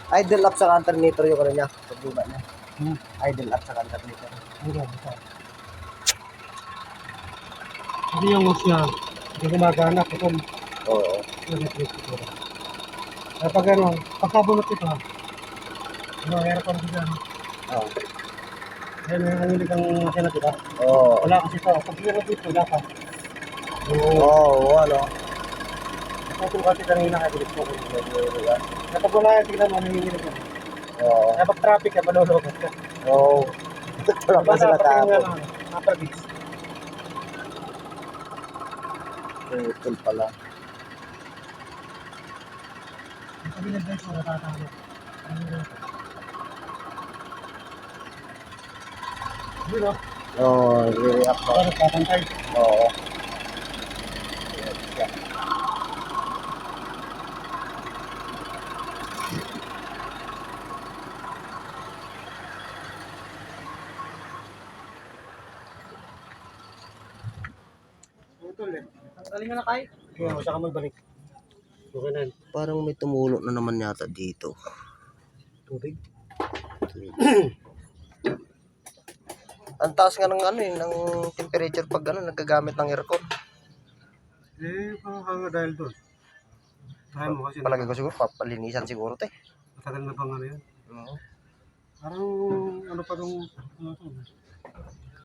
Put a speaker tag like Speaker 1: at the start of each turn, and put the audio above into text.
Speaker 1: Idle up sa alternator yung ano niya. Pagbuka niya. Idle up sa alternator.
Speaker 2: Hindi yung hose niya. Hindi gumagana. Kung
Speaker 1: Oo.
Speaker 2: electric ito. Kapag ano, pagkabunot ito, aircon ko dyan.
Speaker 1: Oo.
Speaker 2: Yan yung nangilig ang makina, diba?
Speaker 1: Oo.
Speaker 2: Wala kasi ito. Pag yun dito, dapat.
Speaker 1: Oo, ano.
Speaker 2: Ito kasi kanina kabilis ko. Kapag wala yan, tignan mo, nanginginig yan.
Speaker 1: Oo.
Speaker 2: Kapag traffic ka, malulokot ka.
Speaker 1: Oo. Tulak na sila tapos.
Speaker 2: Napagis.
Speaker 1: Putol pala.
Speaker 2: Ang kabilang guys, matatalo. Yun o.
Speaker 1: Oo, react pa.
Speaker 2: Parang tatantay.
Speaker 1: Oo.
Speaker 2: Putol eh. Tanggalin mo na kay. Kaya, saka magbalik. Okay na.
Speaker 1: Parang may tumulo na naman yata dito.
Speaker 2: Tubig.
Speaker 1: Ang taas nga ng ano eh, ng temperature pag ano, nagagamit ng aircon.
Speaker 2: Eh, parang dahil doon. Try mo kasi.
Speaker 1: Palagi ko siguro, papalinisan siguro te.
Speaker 2: Matagal na pang ano yan.
Speaker 1: Oo.
Speaker 2: Parang ano pa nung ano to.